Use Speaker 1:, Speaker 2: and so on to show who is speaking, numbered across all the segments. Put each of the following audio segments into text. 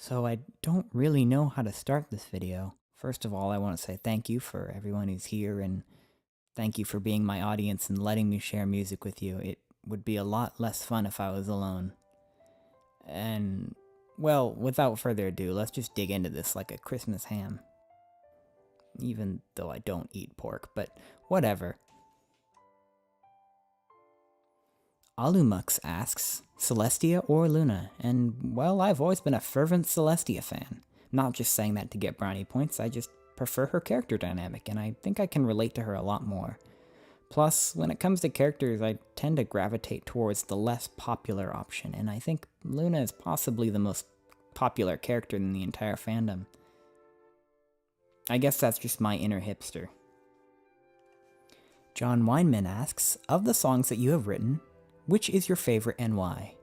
Speaker 1: So I don't really know how to start this video. First of all, I want to say thank you for everyone who's here and thank you for being my audience and letting me share music with you. It would be a lot less fun if I was alone. And, well, without further ado, let's just dig into this like a Christmas ham. Even though I don't eat pork, but whatever. Alumux asks, Celestia or Luna? And, well, I've always been a fervent Celestia fan. Not just saying that to get brownie points, I just prefer her character dynamic, and I think I can relate to her a lot more. Plus, when it comes to characters, I tend to gravitate towards the less popular option, and I think Luna is possibly the most popular character in the entire fandom. I guess that's just my inner hipster. John Weinman asks, of the songs that you have written, which is your favorite and why?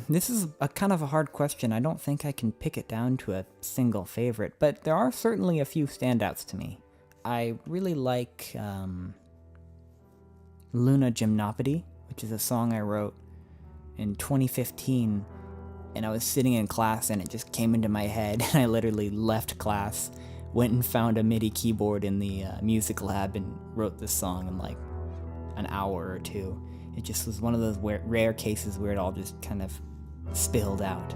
Speaker 1: This is a kind of a hard question. I don't think I can pick it down to a single favorite, but there are certainly a few standouts to me. I really like Luna Gymnopody, which is a song I wrote in 2015, and I was sitting in class and it just came into my head, and I literally left class, went and found a MIDI keyboard in the music lab and wrote this song in like an hour or two. It just was one of those rare cases where it all just kind of spilled out.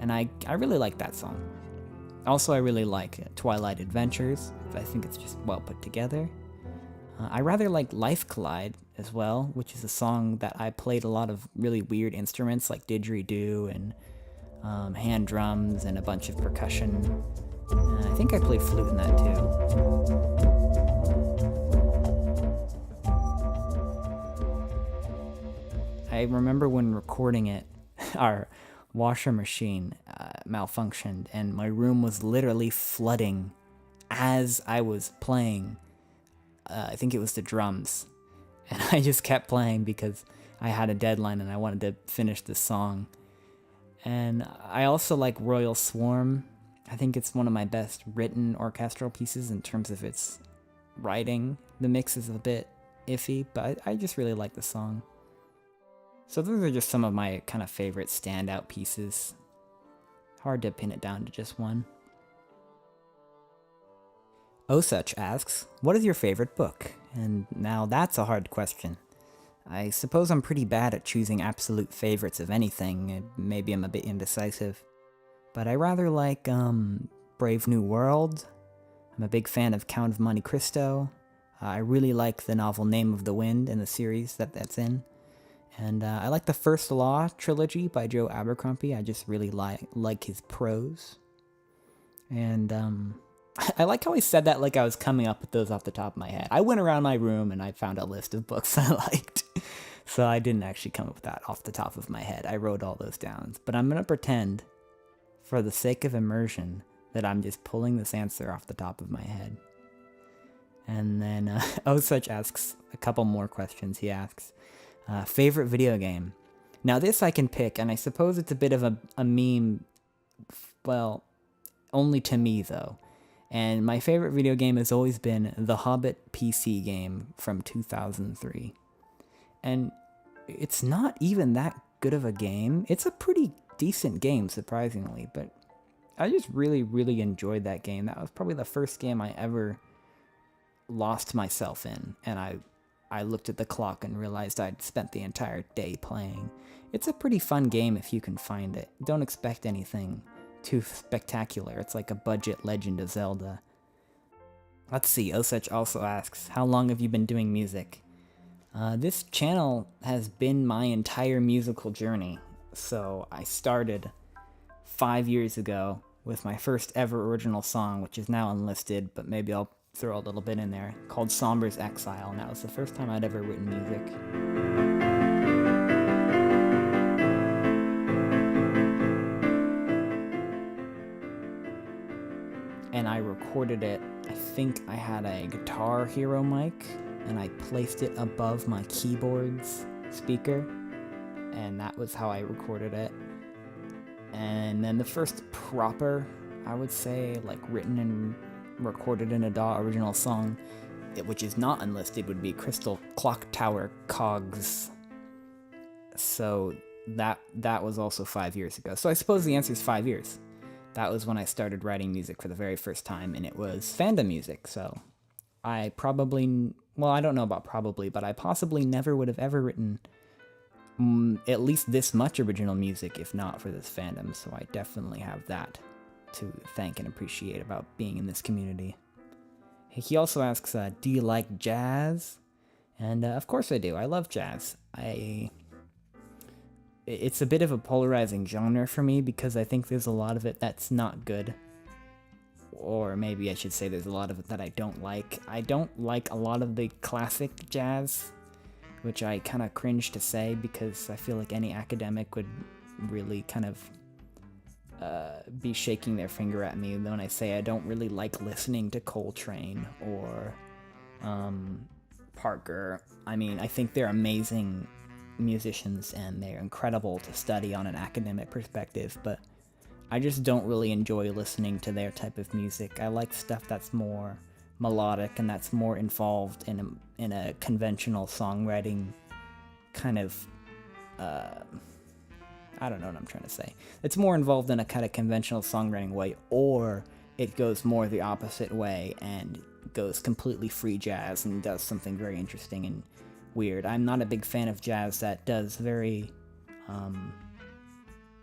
Speaker 1: And I really like that song. Also, I really like Twilight Adventures. I think it's just well put together. I rather like Life Collide as well, which is a song that I played a lot of really weird instruments like didgeridoo and hand drums and a bunch of percussion. I think I played flute in that too. I remember when recording it, our washer machine malfunctioned and my room was literally flooding as I was playing. I think it was the drums, and I just kept playing because I had a deadline and I wanted to finish this song. And I also like Royal Swarm. I think it's one of my best written orchestral pieces in terms of its writing. The mix is a bit iffy, but I just really like the song. So those are just some of my kind of favorite standout pieces. Hard to pin it down to just one. Osuch asks, what is your favorite book? And now that's a hard question. I suppose I'm pretty bad at choosing absolute favorites of anything. Maybe I'm a bit indecisive. But I rather like Brave New World. I'm a big fan of Count of Monte Cristo. I really like the novel Name of the Wind and the series that's in. And I like the First Law trilogy by Joe Abercrombie. I just really like his prose. And I like how he said that like I was coming up with those off the top of my head. I went around my room and I found a list of books I liked. So I didn't actually come up with that off the top of my head. I wrote all those down. But I'm going to pretend, for the sake of immersion, that I'm just pulling this answer off the top of my head. And then Osuch asks a couple more questions. He asks, favorite video game? Now this I can pick, and I suppose it's a bit of a meme, well, only to me though. And my favorite video game has always been the Hobbit PC game from 2003. And it's not even that good of a game. It's a pretty decent game, surprisingly, but I just really, really enjoyed that game. That was probably the first game I ever lost myself in, and I looked at the clock and realized I'd spent the entire day playing. It's a pretty fun game if you can find it. Don't expect anything too spectacular. It's like a budget Legend of Zelda. Let's see, Osuch also asks, how long have you been doing music? This channel has been my entire musical journey. So I started 5 years ago with my first ever original song, which is now unlisted, but maybe I'll throw a little bit in there, called Somber's Exile, and that was the first time I'd ever written music. And I recorded it, I think I had a Guitar Hero mic, and I placed it above my keyboard's speaker, and that was how I recorded it. And then the first proper I would say like written and recorded in a DAW original song, which is not unlisted, would be Crystal Clock Tower Cogs. So that was also 5 years ago. So I suppose the answer is 5 years. That was when I started writing music for the very first time, and it was fandom music. So I probably, well, I don't know about probably, but I possibly never would have ever written at least this much original music if not for this fandom. So I definitely have that to thank and appreciate about being in this community. He also asks, do you like jazz? And of course I do. I love jazz. It's a bit of a polarizing genre for me because I think there's a lot of it that's not good. Or maybe I should say there's a lot of it that I don't like. I don't like a lot of the classic jazz, which I kind of cringe to say because I feel like any academic would really kind of be shaking their finger at me when I say I don't really like listening to Coltrane or Parker. I mean, I think they're amazing musicians and they're incredible to study on an academic perspective, but I just don't really enjoy listening to their type of music. I like stuff that's more melodic and that's more involved in a conventional songwriting kind of I don't know what I'm trying to say. It's more involved in a kind of conventional songwriting way, or it goes more the opposite way and goes completely free jazz and does something very interesting and weird. I'm not a big fan of jazz that does very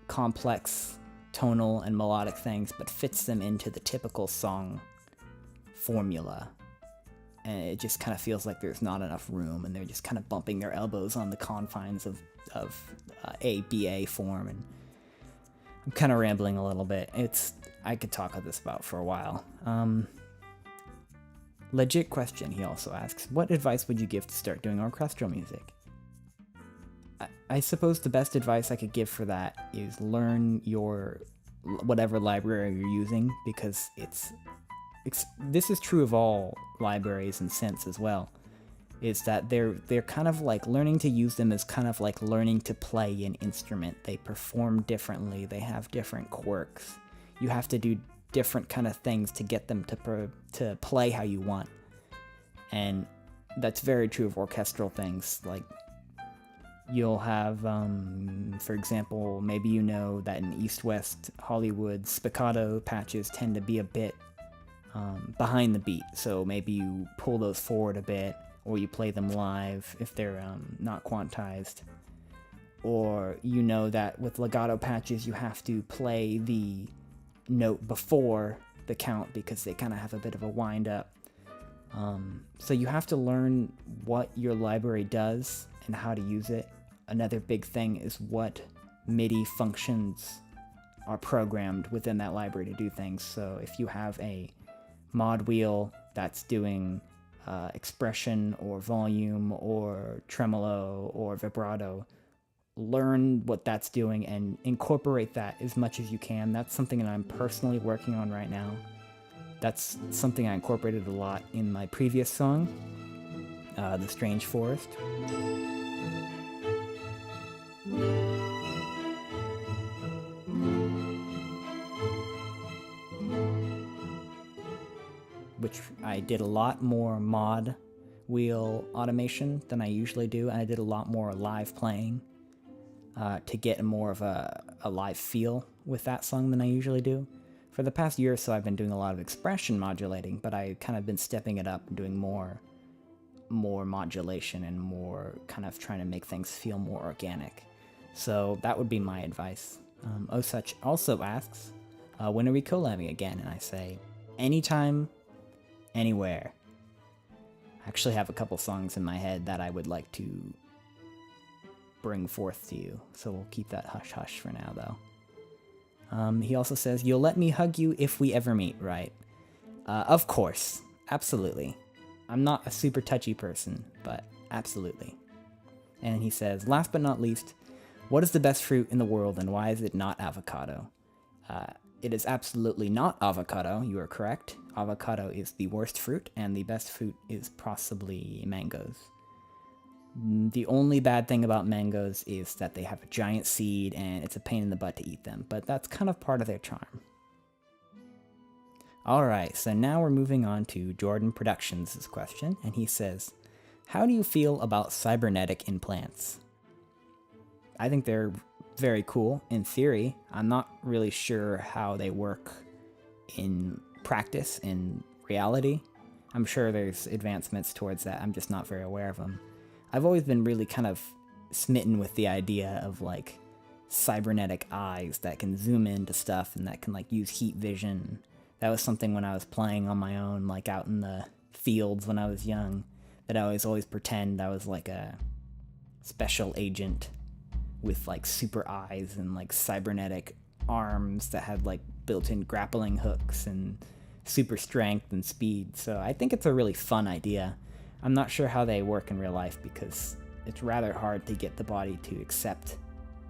Speaker 1: complex tonal and melodic things, but fits them into the typical song formula. And it just kind of feels like there's not enough room, and they're just kind of bumping their elbows on the confines of A-B-A form. And I'm kind of rambling a little bit. I could talk about this for a while. Legit question, he also asks, what advice would you give to start doing orchestral music? I suppose the best advice I could give for that is learn your whatever library you're using, because this is true of all libraries and synths as well, is that they're kind of like learning to use them is kind of like learning to play an instrument. They perform differently, they have different quirks. You have to do different kind of things to get them to play how you want. And that's very true of orchestral things. Like, you'll have, for example, maybe you know that in East-West Hollywood, spiccato patches tend to be a bit behind the beat. So maybe you pull those forward a bit, or you play them live if they're not quantized. Or you know that with legato patches, you have to play the note before the count because they kind of have a bit of a wind up. So you have to learn what your library does and how to use it. Another big thing is what MIDI functions are programmed within that library to do things. So if you have a mod wheel that's doing expression or volume or tremolo or vibrato, learn what that's doing and incorporate that as much as you can. That's something that I'm personally working on right now. That's something I incorporated a lot in my previous song, The Strange Forest. Which I did a lot more mod wheel automation than I usually do, and I did a lot more live playing to get more of a live feel with that song than I usually do. For the past year or so, I've been doing a lot of expression modulating, but I kind of been stepping it up and doing more modulation and more kind of trying to make things feel more organic. So that would be my advice. Osuch also asks, when are we collabing again? And I say, anytime, anywhere. I actually have a couple songs in my head that I would like to bring forth to you, so we'll keep that hush-hush for now, though. He also says, you'll let me hug you if we ever meet, right? Of course. Absolutely. I'm not a super touchy person, but absolutely. And he says, last but not least, what is the best fruit in the world and why is it not avocado? It is absolutely not avocado, you are correct. Avocado is the worst fruit, and the best fruit is possibly mangoes. The only bad thing about mangoes is that they have a giant seed and it's a pain in the butt to eat them, but that's kind of part of their charm. All right, so now we're moving on to Jordan Productions' question, and he says, how do you feel about cybernetic implants? I think they're very cool in theory. I'm not really sure how they work in practice, in reality. I'm sure there's advancements towards that. I'm just not very aware of them. I've always been really kind of smitten with the idea of like cybernetic eyes that can zoom into stuff and that can like use heat vision. That was something when I was playing on my own, like out in the fields when I was young, that I always pretend I was like a special agent with like super eyes and like cybernetic arms that had like built-in grappling hooks and super strength and speed. So I think it's a really fun idea. I'm not sure how they work in real life because it's rather hard to get the body to accept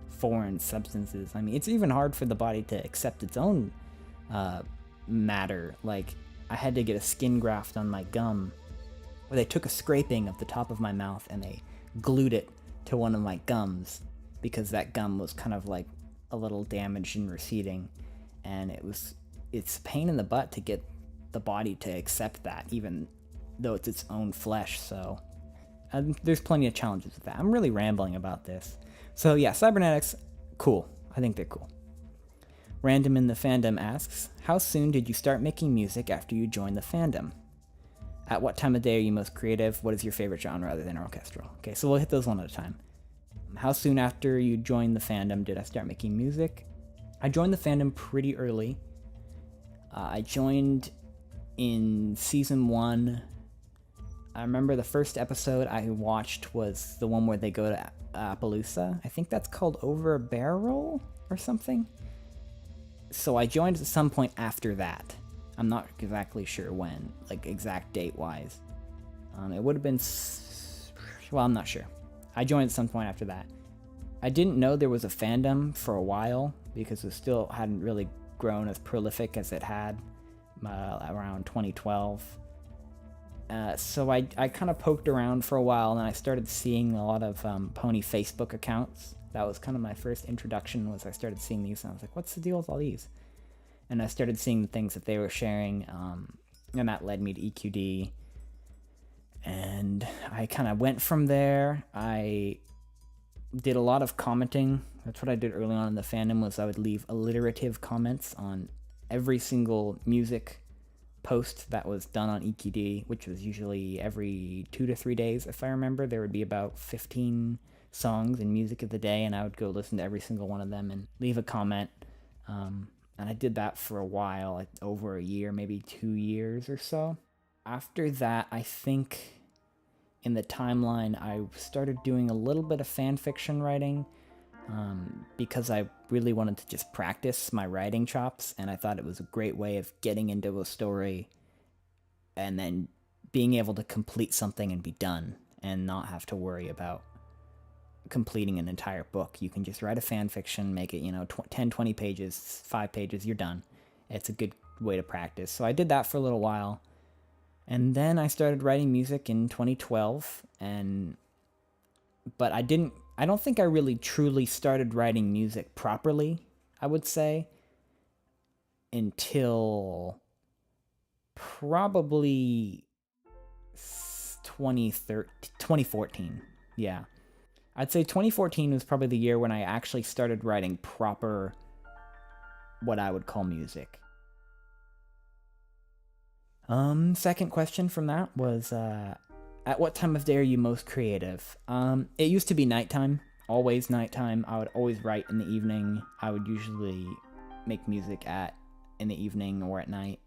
Speaker 1: foreign substances. I mean, it's even hard for the body to accept its own matter. Like, I had to get a skin graft on my gum where they took a scraping of the top of my mouth and they glued it to one of my gums because that gum was kind of like a little damaged and receding, and it's a pain in the butt to get the body to accept that, even though it's its own flesh. So there's plenty of challenges with that. I'm really rambling about this. So yeah, cybernetics, cool. I think they're cool. Random in the Fandom asks, how soon did you start making music after you joined the fandom? At what time of day are you most creative? What is your favorite genre other than orchestral? Okay, so we'll hit those one at a time. How soon after you joined the fandom did I start making music? I joined the fandom pretty early. I joined in season 1. I remember the first episode I watched was the one where they go to Appaloosa. I think that's called Over a Barrel or something. So I joined at some point after that. I'm not exactly sure when, like exact date-wise. It would have been... well, I'm not sure. I joined at some point after that. I didn't know there was a fandom for a while because it still hadn't really grown as prolific as it had around 2012. So I kind of poked around for a while, and I started seeing a lot of pony Facebook accounts. That was kind of my first introduction, was I started seeing these, and I was like, what's the deal with all these? And I started seeing the things that they were sharing, and that led me to EQD. And I kind of went from there. I did a lot of commenting. That's what I did early on in the fandom, was I would leave alliterative comments on every single music post that was done on EQD, which was usually every 2 to 3 days. If I remember, there would be about 15 songs and music of the day, and I would go listen to every single one of them and leave a comment. And I did that for a while, like over a year, maybe 2 years or so. After that, I think in the timeline, I started doing a little bit of fan fiction writing because I really wanted to just practice my writing chops, and I thought it was a great way of getting into a story and then being able to complete something and be done and not have to worry about completing an entire book. You can just write a fan fiction, make it, 10, 20 pages, 5 pages, you're done. It's a good way to practice. So I did that for a little while. And then I started writing music in 2012, but I don't think I really truly started writing music properly, I would say, until probably 2014. Yeah. I'd say 2014 was probably the year when I actually started writing proper, what I would call music. Second question from that was, at what time of day are you most creative? It used to be nighttime, always nighttime. I would always write in the evening. I would usually make music in the evening or at night.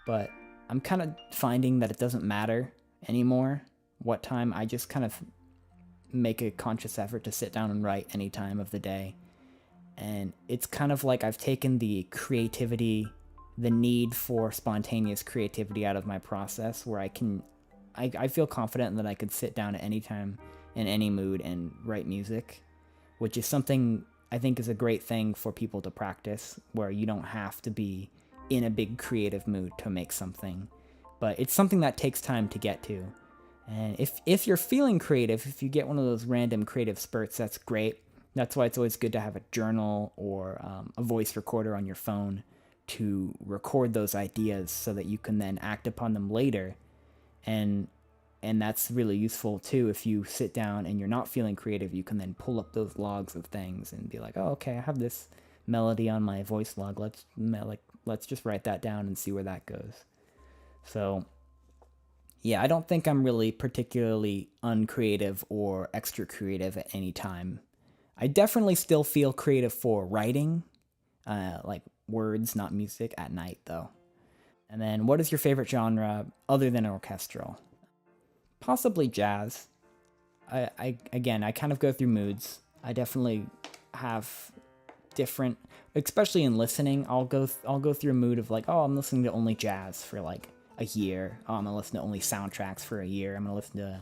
Speaker 1: But I'm kind of finding that it doesn't matter anymore what time. I just kind of make a conscious effort to sit down and write any time of the day. And it's kind of like I've taken the creativity, the need for spontaneous creativity out of my process, where I feel confident that I could sit down at any time in any mood and write music, which is something I think is a great thing for people to practice, where you don't have to be in a big creative mood to make something, but it's something that takes time to get to. And if you're feeling creative, if you get one of those random creative spurts, that's great. That's why it's always good to have a journal or a voice recorder on your phone to record those ideas so that you can then act upon them later. And that's really useful too. If you sit down and you're not feeling creative, you can then pull up those logs of things and be like, oh, okay, I have this melody on my voice log. Let's just write that down and see where that goes. So yeah, I don't think I'm really particularly uncreative or extra creative at any time. I definitely still feel creative for writing, like words, not music, at night though. And then, what is your favorite genre other than orchestral? Possibly jazz. I kind of go through moods. I definitely have different, especially in listening. I'll go through a mood of like, oh, I'm listening to only jazz for like a year. Oh, I'm gonna listen to only soundtracks for a year. I'm gonna listen to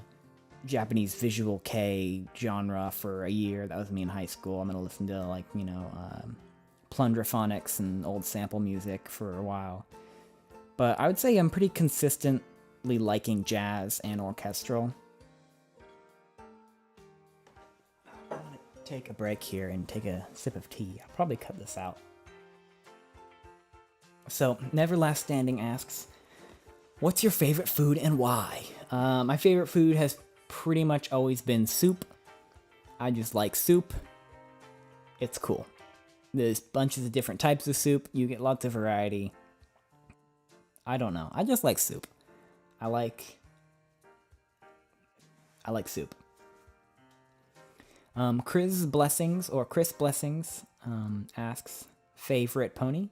Speaker 1: Japanese visual kei genre for a year. That was me in high school. I'm gonna listen to like plundraphonics and old sample music for a while. But I would say I'm pretty consistently liking jazz and orchestral. I'm gonna take a break here and take a sip of tea. I'll probably cut this out. So, Neverlast Standing asks, what's your favorite food and why? My favorite food has pretty much always been soup. I just like soup. It's cool. There's bunches of different types of soup. You get lots of variety. I don't know. I just like soup. I like soup. Chris Blessings asks, favorite pony?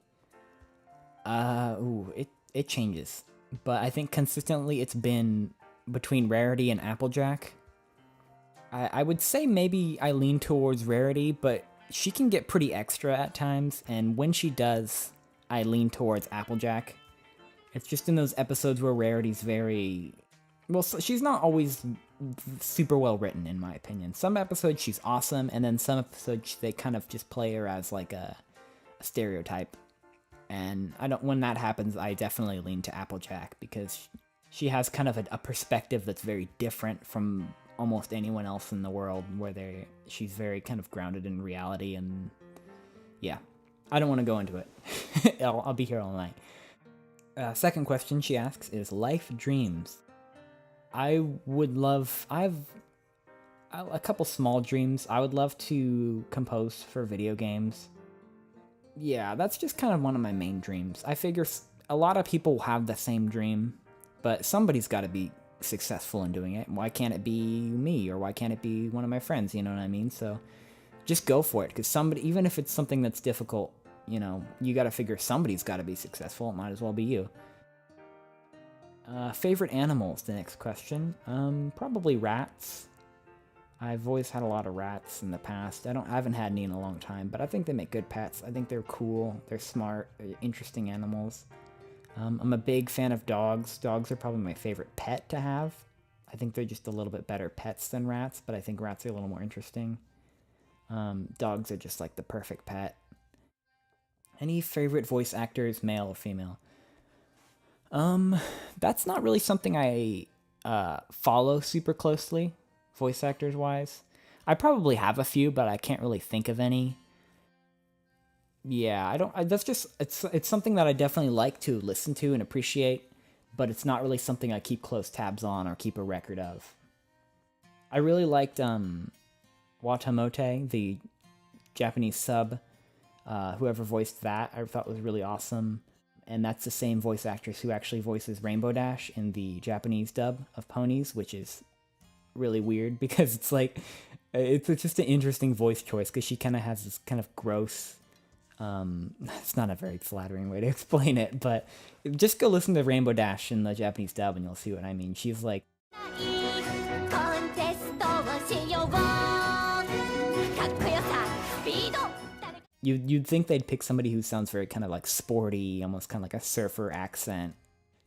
Speaker 1: It changes, but I think consistently it's been between Rarity and Applejack. I would say maybe I lean towards Rarity, but she can get pretty extra at times, and when she does, I lean towards Applejack. It's just in those episodes where Rarity's very... Well, she's not always super well written, in my opinion. Some episodes she's awesome, and then some episodes they kind of just play her as like a stereotype. And when that happens, I definitely lean to Applejack, because she has kind of a perspective that's very different from almost anyone else in the world, where she's very kind of grounded in reality. And yeah, I don't want to go into it. I'll be here all night. Second question she asks is life dreams. I have a couple small dreams. I would love to compose for video games. Yeah, that's just kind of one of my main dreams. I figure a lot of people have the same dream, but somebody's got to be successful in doing it. Why can't it be me, or why can't it be one of my friends? You know what I mean? So just go for it, because even if it's something that's difficult, you got to figure somebody's got to be successful. It might as well be you. Favorite animals, the next question. Probably rats. I've always had a lot of rats in the past. I haven't had any in a long time, but I think they make good pets. I think they're cool, they're smart, they're interesting animals. I'm a big fan of dogs. Dogs are probably my favorite pet to have. I think they're just a little bit better pets than rats, but I think rats are a little more interesting. Dogs are just like the perfect pet. Any favorite voice actors, male or female? That's not really something I follow super closely, voice actors wise. I probably have a few, but I can't really think of any. Yeah, that's just it's something that I definitely like to listen to and appreciate, but it's not really something I keep close tabs on or keep a record of. I really liked Watamote, the Japanese sub. Whoever voiced that, I thought was really awesome. And that's the same voice actress who actually voices Rainbow Dash in the Japanese dub of Ponies, which is really weird because it's just an interesting voice choice, because she kind of has this kind of gross... it's not a very flattering way to explain it, but just go listen to Rainbow Dash in the Japanese dub and you'll see what I mean. She's like... You'd think they'd pick somebody who sounds very kind of like sporty, almost kind of like a surfer accent.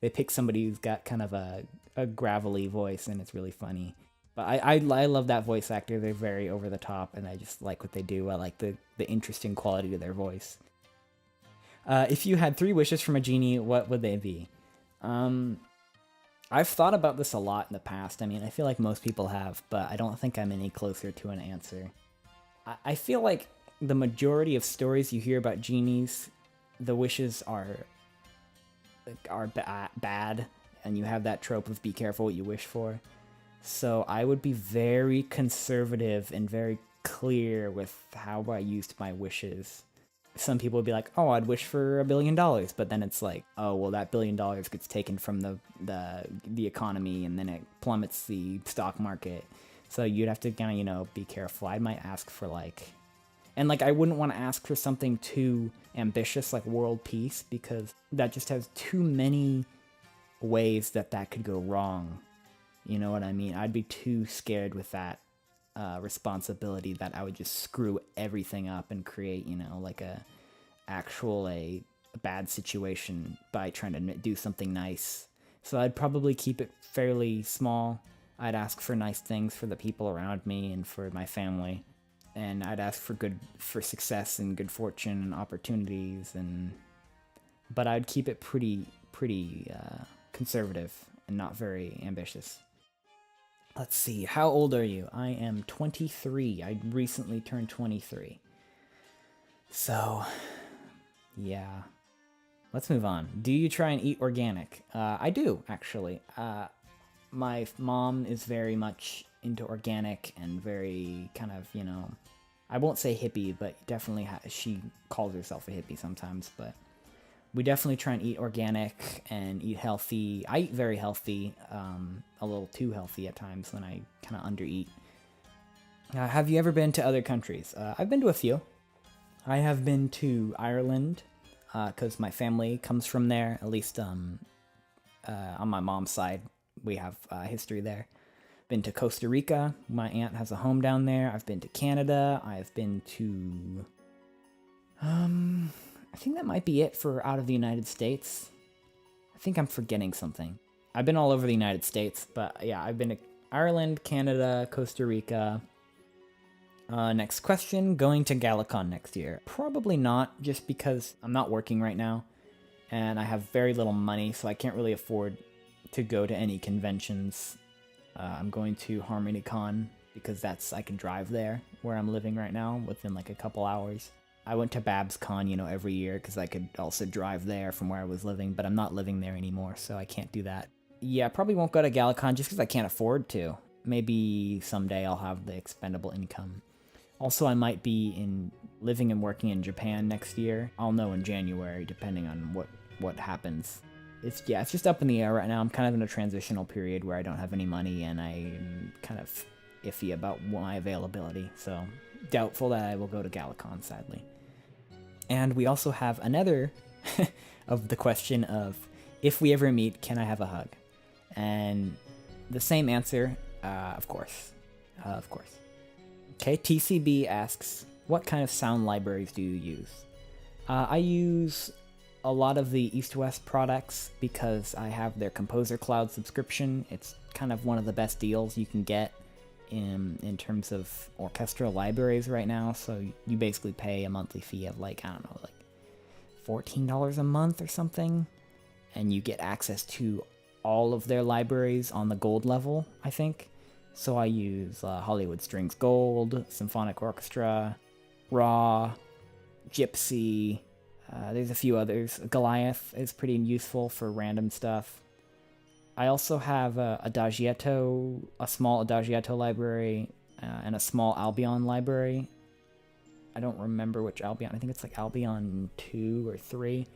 Speaker 1: They pick somebody who's got kind of a gravelly voice, and it's really funny. But I love that voice actor. They're very over the top, and I just like what they do. I like the interesting quality to their voice. If you had 3 wishes from a genie, what would they be? I've thought about this a lot in the past. I mean, I feel like most people have, but I don't think I'm any closer to an answer. I feel like the majority of stories you hear about genies the wishes are bad, and you have that trope of be careful what you wish for. So I would be very conservative and very clear with how I used my wishes. Some people would be like, oh, I'd wish for $1 billion, but then it's like, oh, well, that $1 billion gets taken from the economy, and then it plummets the stock market. So you'd have to kind of, be careful. I might ask for and I wouldn't want to ask for something too ambitious like world peace, because that just has too many ways that could go wrong. You know what I mean? I'd be too scared with that responsibility that I would just screw everything up and create, a bad situation by trying to do something nice. So I'd probably keep it fairly small. I'd ask for nice things for the people around me and for my family. And I'd ask for success and good fortune and opportunities, but I'd keep it pretty conservative and not very ambitious. Let's see, how old are you? I am 23. I recently turned 23. So, yeah. Let's move on. Do you try and eat organic? I do, actually. My mom is very much into organic and very kind of, I won't say hippie, but definitely she calls herself a hippie sometimes, but we definitely try and eat organic and eat healthy. I eat very healthy, a little too healthy at times when I kind of undereat. Have you ever been to other countries? I've been to a few. I have been to Ireland, because my family comes from there, at least on my mom's side. We have history there. Been to Costa Rica. My aunt has a home down there. I've been to Canada. I've been to... I think that might be it for out of the United States. I think I'm forgetting something. I've been all over the United States, but yeah, I've been to Ireland, Canada, Costa Rica. Next question, going to Galacon next year. Probably not, just because I'm not working right now, and I have very little money, so I can't really afford to go to any conventions. I'm going to HarmonyCon, because I can drive there, where I'm living right now, within a couple hours. I went to BabsCon, every year, because I could also drive there from where I was living, but I'm not living there anymore, so I can't do that. Yeah, I probably won't go to Galacon just because I can't afford to. Maybe someday I'll have the expendable income. Also, I might be living and working in Japan next year. I'll know in January, depending on what happens. It's just up in the air right now. I'm kind of in a transitional period where I don't have any money, and I'm kind of iffy about my availability, so doubtful that I will go to Galacon, sadly. And we also have another of the question of, if we ever meet, can I have a hug? And the same answer, of course. Of course. Okay, TCB asks, what kind of sound libraries do you use? I use a lot of the East-West products because I have their Composer Cloud subscription. It's kind of one of the best deals you can get in terms of orchestral libraries right now. So you basically pay a monthly fee of $14 a month or something, and you get access to all of their libraries on the gold level, I think. So I use Hollywood Strings Gold, Symphonic Orchestra, Raw, Gypsy. There's a few others. Goliath is pretty useful for random stuff. I also have a small Adagietto library, and a small Albion library. I don't remember which Albion. I think it's Albion 2 or 3.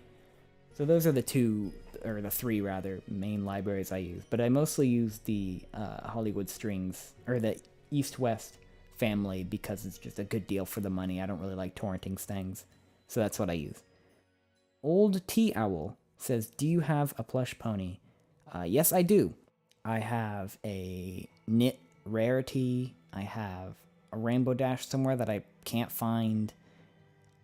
Speaker 1: So those are the three main libraries I use. But I mostly use the Hollywood Strings, or the East-West family, because it's just a good deal for the money. I don't really like torrenting things, so that's what I use. Old Tea Owl says, do you have a plush pony? Yes, I do. I have a knit rarity. I have a Rainbow Dash somewhere that I can't find.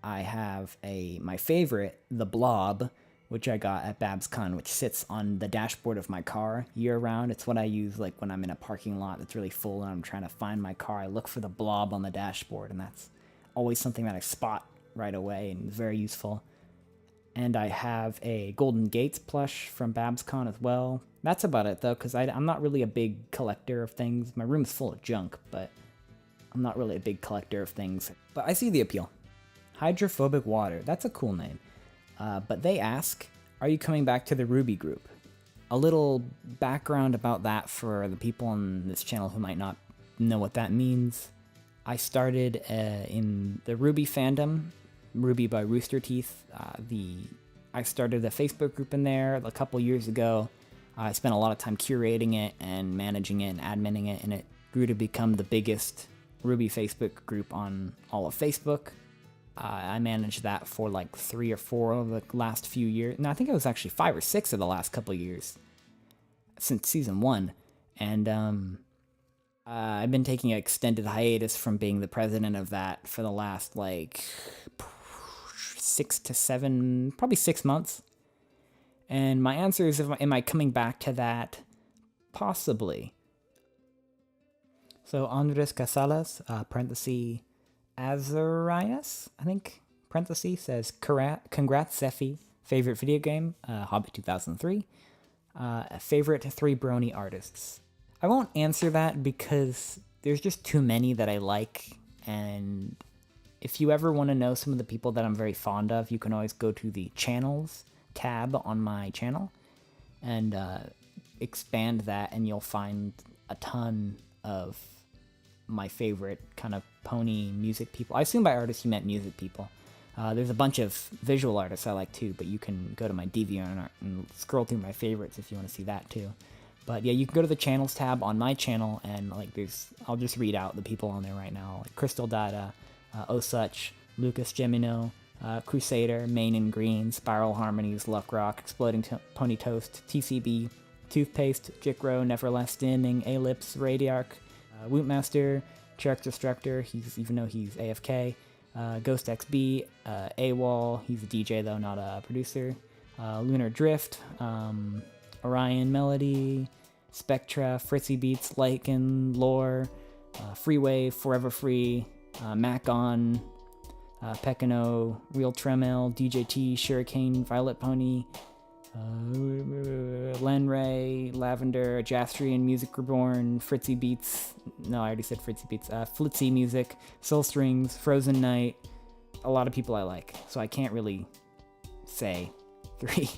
Speaker 1: I have my favorite, the Blob, which I got at BabsCon, which sits on the dashboard of my car year-round. It's what I use when I'm in a parking lot that's really full and I'm trying to find my car. I look for the Blob on the dashboard, and that's always something that I spot right away and is very useful. And I have a Golden Gates plush from BabsCon as well. That's about it, though, because I'm not really a big collector of things. My room's full of junk, but I'm not really a big collector of things. But I see the appeal. Hydrophobic Water. That's a cool name. But they ask, are you coming back to the Ruby group? A little background about that for the people on this channel who might not know what that means. I started in the Ruby fandom, Ruby by Rooster Teeth. I started a Facebook group in there a couple years ago. I spent a lot of time curating it and managing it and adminning it, and it grew to become the biggest Ruby Facebook group on all of Facebook. I managed that for like 3 or 4 of the last few years. No, I think it was actually 5 or 6 of the last couple of years since season 1. And I've been taking an extended hiatus from being the president of that for the last like 6 to 7, probably 6 months. And my answer is, am I coming back to that? Possibly. So Andres Casalas, parenthesis, Azarias, I think, parenthesis, says, congrats, Zephy. Favorite video game? Hobbit 2003. Favorite 3 brony artists? I won't answer that because there's just too many that I like, and if you ever want to know some of the people that I'm very fond of, you can always go to the channels tab on my channel and expand that, and you'll find a ton of my favorite kind of pony music people. I assume by artists you meant music people. There's a bunch of visual artists I like too, but you can go to my DeviantArt and scroll through my favorites if you want to see that too. But yeah, you can go to the channels tab on my channel, and like I'll just read out the people on there right now, like Crystal Data, Osuch, Lucas Gemino, Crusader, Main and Green, Spiral Harmonies, Luck Rock, Exploding Pony Toast, TCB, Toothpaste, Jikro, Neverlasting, Ellipse, Radiarch, Wootmaster, Character Destructor, even though he's AFK, Ghost XB, AWOL, he's a DJ though, not a producer, Lunar Drift, Orion Melody, Spectra, Fritzy Beats, Lycan, Lore, Freeway, Forever Free, Macon, Pekino, Real Tremel, DJT, Shuricane, Violet Pony, Lenray, Lavender, Jastrian, Music Reborn, Fritzy Beats, no, I already said Fritzy Beats, Flitzy Music, Soul Strings, Frozen Night, a lot of people I like, so I can't really say 3.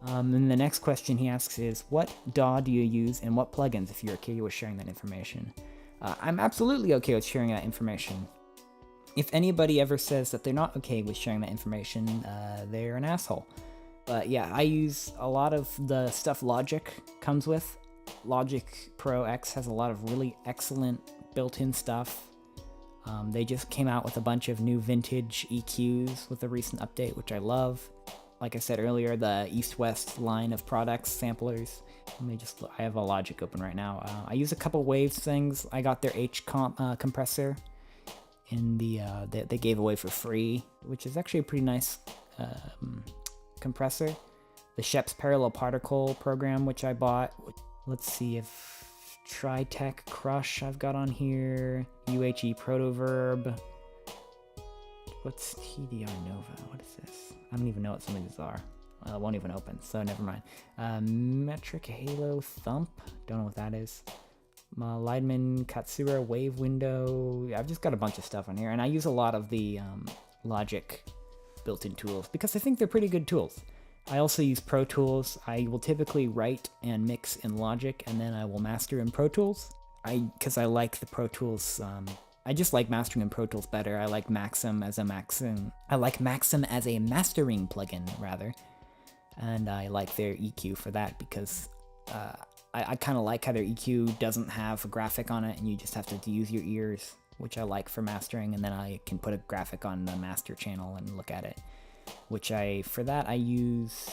Speaker 1: And the next question he asks is, what DAW do you use and what plugins, if you're okay with sharing that information? I'm absolutely okay with sharing that information. If anybody ever says that they're not okay with sharing that information, they're an asshole. But yeah, I use a lot of the stuff Logic comes with. Logic Pro X has a lot of really excellent built-in stuff. They just came out with a bunch of new vintage EQs with a recent update, which I love. Like I said earlier, the East-West line of products, samplers. I have a Logic open right now. I use a couple Waves things. I got their compressor in that they gave away for free, which is actually a pretty nice compressor. The Shep's Parallel Particle program, which I bought. Let's see if Tritech Crush I've got on here. UHE Protoverb. What's TDR Nova? What is this? I don't even know what some of these are. It won't even open, so never mind. Metric Halo Thump. Don't know what that is. Leidman Katsura Wave Window. I've just got a bunch of stuff on here, and I use a lot of the Logic built-in tools because I think they're pretty good tools. I also use Pro Tools. I will typically write and mix in Logic, and then I will master in Pro Tools. Because I like the Pro Tools. I just like mastering in Pro Tools better. I like Maxim as a mastering plugin rather, and I like their EQ for that because I kind of like how their EQ doesn't have a graphic on it, and you just have to use your ears, which I like for mastering, and then I can put a graphic on the master channel and look at it. For that I use,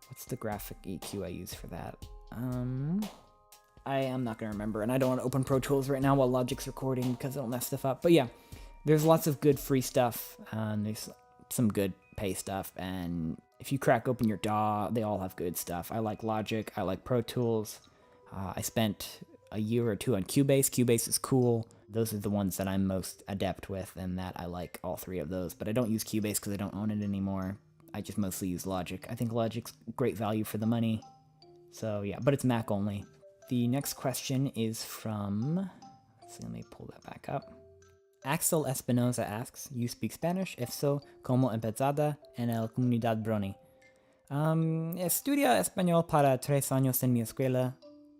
Speaker 1: what's the graphic EQ I use for that? I am not going to remember, and I don't want to open Pro Tools right now while Logic's recording because it'll mess stuff up. But yeah, there's lots of good free stuff, and there's some good pay stuff, and if you crack open your DAW, they all have good stuff. I like Logic, I like Pro Tools. I spent a year or 2 on Cubase. Cubase is cool. Those are the ones that I'm most adept with, and that I like all 3 of those. But I don't use Cubase because I don't own it anymore. I just mostly use Logic. I think Logic's great value for the money. So yeah, but it's Mac only. The next question is from, let's see, let me pull that back up. Axel Espinoza asks, you speak Spanish? If so, ¿cómo empezada en el comunidad Brony? Estudio español para 3 años en mi escuela.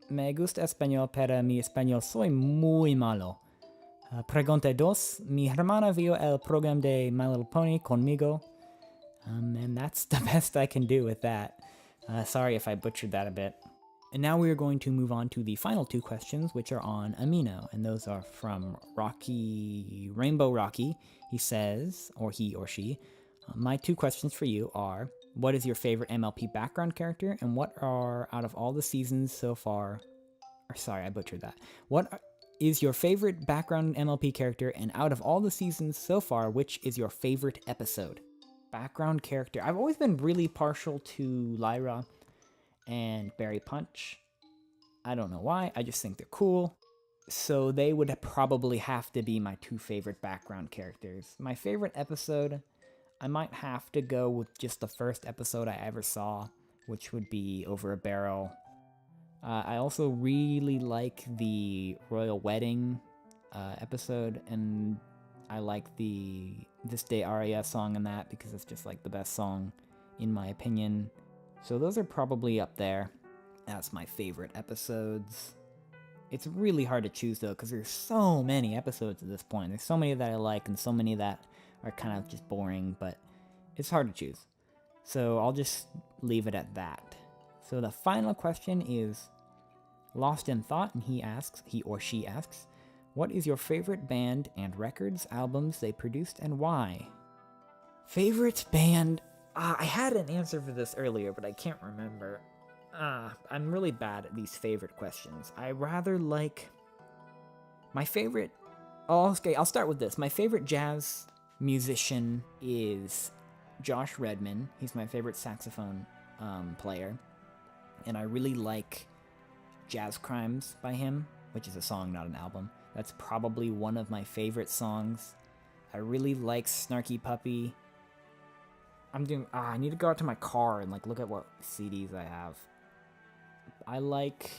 Speaker 1: Me gusta español, pero mi español soy muy malo. Pregunta 2. Mi hermana vio el programa de My Little Pony conmigo. And that's the best I can do with that. Sorry if I butchered that a bit. And now we are going to move on to the final 2 questions, which are on Amino. And those are from Rainbow Rocky. He says, or he or she, my 2 questions for you are, what is your favorite MLP background character? And what are, out of all the seasons so far... Sorry, I butchered that. What is your favorite background MLP character? And out of all the seasons so far, which is your favorite episode? Background character. I've always been really partial to Lyra and Berry Punch. I don't know why, I just think they're cool. So they would probably have to be my 2 favorite background characters. My favorite episode, I might have to go with just the first episode I ever saw, which would be Over a Barrel. I also really like the Royal Wedding episode, and I like the This Day Aria song in that because it's just like the best song in my opinion. So those are probably up there as my favorite episodes. It's really hard to choose though because there's so many episodes at this point. There's so many that I like and so many that are kind of just boring, but it's hard to choose. So I'll just leave it at that. So the final question is Lost in Thought, and he or she asks, what is your favorite band and records, albums they produced, and why? Favorite band? I had an answer for this earlier, but I can't remember. I'm really bad at these favorite questions. I rather like... My favorite... Oh, okay, I'll start with this. My favorite jazz musician is Josh Redman. He's my favorite saxophone player. And I really like Jazz Crimes by him, which is a song, not an album. That's probably one of my favorite songs. I really like Snarky Puppy. I need to go out to my car and like look at what CDs I have. I like...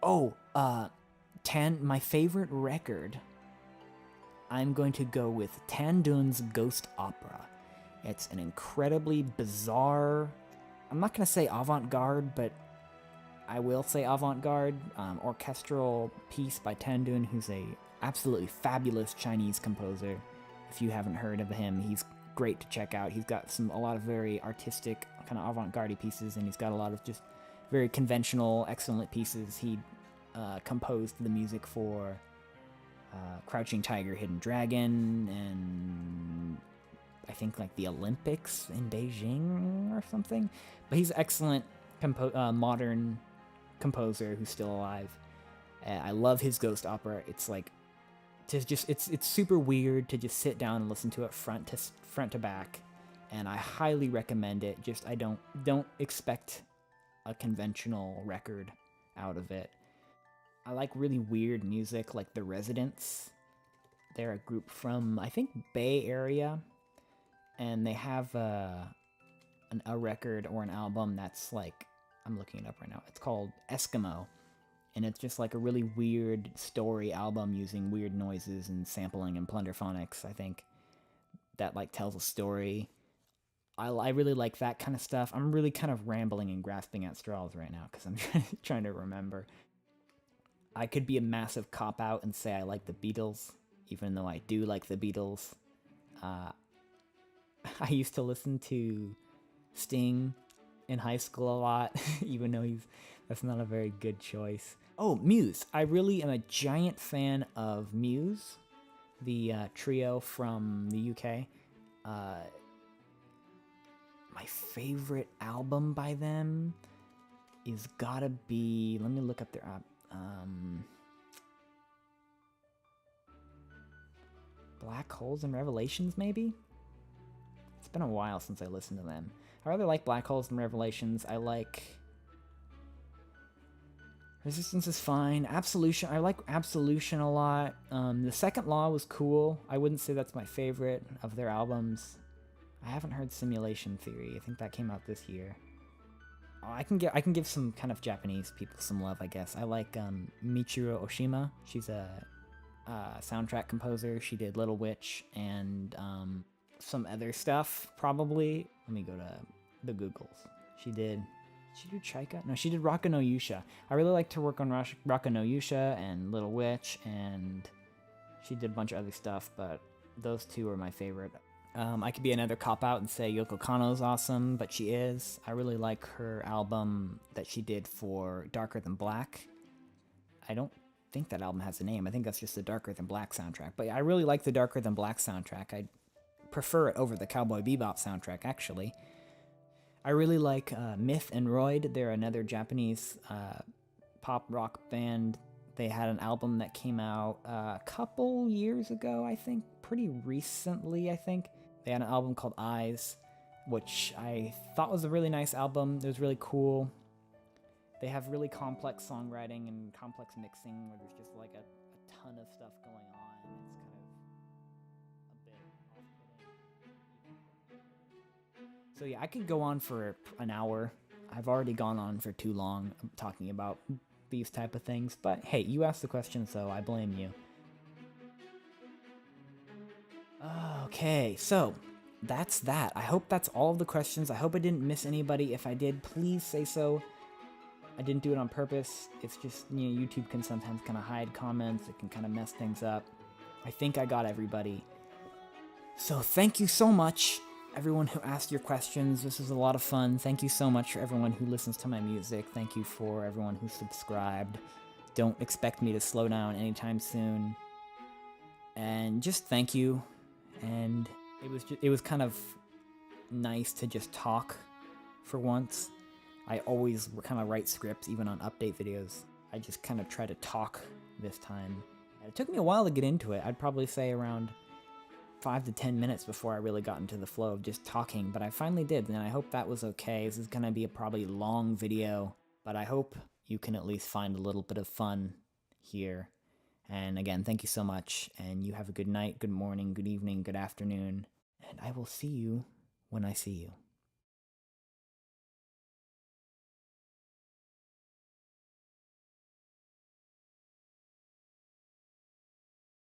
Speaker 1: my favorite record. I'm going to go with Tan Dun's Ghost Opera. It's an incredibly bizarre... I'm not going to say avant-garde, but I will say avant-garde orchestral piece by Tan Dun, who's a absolutely fabulous Chinese composer. If you haven't heard of him, he's great to check out. He's got a lot of very artistic, kind of avant-garde pieces, and he's got a lot of just very conventional, excellent pieces. He composed the music for Crouching Tiger, Hidden Dragon, and I think like the Olympics in Beijing or something. But he's an excellent modern composer who's still alive. I love his Ghost Opera. It's like it's super weird to just sit down and listen to it front to back, and I highly recommend it. Just I don't expect a conventional record out of it. I like really weird music, like The Residents. They're a group from I think Bay Area, and they have a record or an album that's like, I'm looking it up right now. It's called Eskimo. And it's just like a really weird story album using weird noises and sampling and plunderphonics, I think, that like tells a story. I really like that kind of stuff. I'm really kind of rambling and grasping at straws right now because I'm trying to remember. I could be a massive cop-out and say I like the Beatles, even though I do like the Beatles. I used to listen to Sting in high school a lot, even though that's not a very good choice. Oh, Muse. I really am a giant fan of Muse, the trio from the UK. My favorite album by them is gotta be... Let me look up their... Black Holes and Revelations, maybe? It's been a while since I listened to them. I rather like Black Holes and Revelations. I like... Resistance is fine. Absolution, I like Absolution a lot. The Second Law was cool. I wouldn't say that's my favorite of their albums. I haven't heard Simulation Theory. I think that came out this year. Oh, I can give some kind of Japanese people some love, I guess. I like Michiru Oshima. She's a soundtrack composer. She did Little Witch and some other stuff, probably. Let me go to the Googles. She did she do Chaika? No, she did Raka no Yusha. I really liked her work on Raka no Yusha and Little Witch, and she did a bunch of other stuff, but those two are my favorite. I could be another cop-out and say Yoko Kanno's awesome, but she is. I really like her album that she did for Darker Than Black. I don't think that album has a name. I think that's just the Darker Than Black soundtrack. But I really like the Darker Than Black soundtrack. I prefer it over the Cowboy Bebop soundtrack, actually. I really like Myth and Royd. They're another Japanese pop rock band. They had an album that came out a couple years ago, I think. Pretty recently, I think. They had an album called Eyes, which I thought was a really nice album. It was really cool. They have really complex songwriting and complex mixing where there's just like a ton of stuff going on. It's kind of a bit off-putting. So yeah, I could go on for an hour. I've already gone on for too long talking about these type of things, but hey, you asked the question, so I blame you. Okay, so that's that. I hope that's all of the questions. I hope I didn't miss anybody. If I did, please say so. I didn't do it on purpose. It's just, YouTube can sometimes kind of hide comments. It can kind of mess things up. I think I got everybody. So thank you so much, everyone who asked your questions. This was a lot of fun. Thank you so much for everyone who listens to my music. Thank you for everyone who subscribed. Don't expect me to slow down anytime soon. And just thank you. And it was kind of nice to just talk for once. I always kind of write scripts, even on update videos. I just kind of try to talk this time. And it took me a while to get into it. I'd probably say around 5 to 10 minutes before I really got into the flow of just talking, but I finally did, and I hope that was okay. This is going to be a probably long video, but I hope you can at least find a little bit of fun here. And again, thank you so much, and you have a good night, good morning, good evening, good afternoon, and I will see you when I see you.